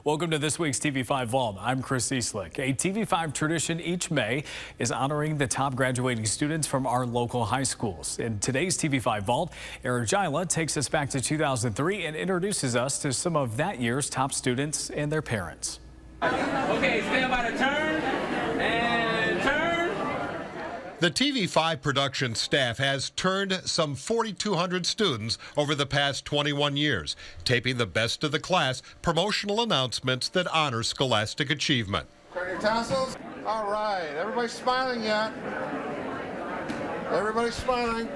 Welcome to this week's TV5 Vault. I'm Chris Eastlick. A TV5 tradition each May is honoring the top graduating students from our local high schools. In today's TV5 Vault, Eric Gila takes us back to 2003 and introduces us to some of that year's top students and their parents. Okay, stand by the turn and turn. The TV5 production staff has turned some 4,200 students over the past 21 years, taping the best of the class promotional announcements that honor scholastic achievement. Turn your tassels. All right, everybody's smiling yet? Everybody's smiling.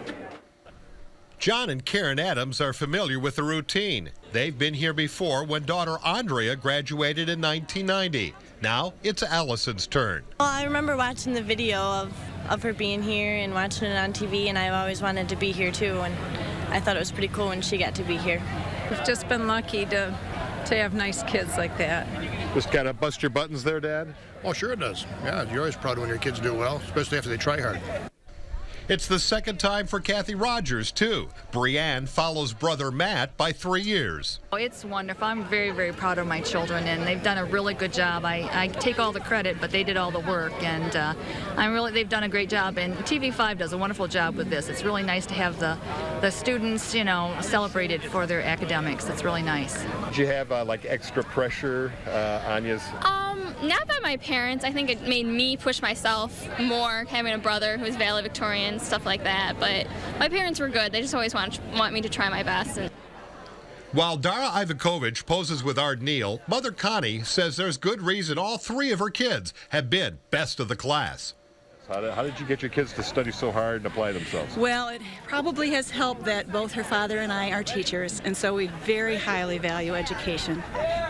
John and Karen Adams are familiar with the routine. They've been here before when daughter Andrea graduated in 1990. Now it's Allison's turn. Well, I remember watching the video of her being here and watching it on TV, and I've always wanted to be here too, and I thought it was pretty cool when she got to be here. We've just been lucky to have nice kids like that. Just kind of bust your buttons there, Dad? Oh, sure it does. Yeah, you're always proud when your kids do well, especially after they try hard. It's the second time for Kathy Rogers, too. Brianne follows brother Matt by 3 years. Oh, it's wonderful. I'm very, very proud of my children, and they've done a really good job. I take all the credit, but they did all the work, and they've done a great job. And TV5 does a wonderful job with this. It's really nice to have the students, you know, celebrated for their academics. It's really nice. Did you have like extra pressure on you? Not by my parents. I think it made me push myself more, having a brother who's valedictorian, stuff like that. But my parents were good. They just always want me to try my best. While Dara Ivakovich poses with Ard Neal, Mother Connie says there's good reason all three of her kids have been best of the class. How did you get your kids to study so hard and apply themselves? Well, it probably has helped that both her father and I are teachers, and so we very highly value education.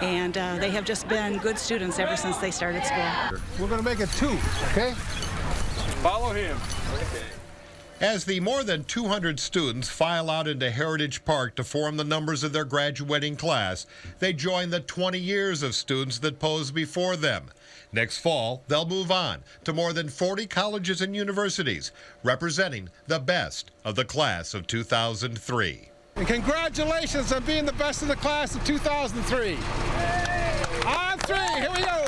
And they have just been good students ever since they started school. We're going to make it 2, okay? Follow him. As the more than 200 students file out into Heritage Park to form the numbers of their graduating class, they join the 20 years of students that posed before them. Next fall, they'll move on to more than 40 colleges and universities, representing the best of the class of 2003. And congratulations on being the best of the class of 2003. On 3, here we go.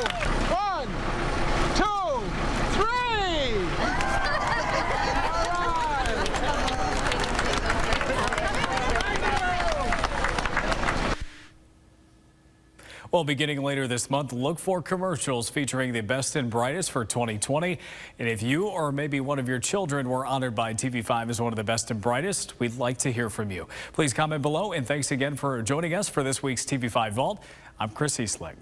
1, 2, 3. Well, beginning later this month, look for commercials featuring the best and brightest for 2020. And if you or maybe one of your children were honored by TV5 as one of the best and brightest, we'd like to hear from you. Please comment below, and thanks again for joining us for this week's TV5 Vault. I'm Chris Eastlick.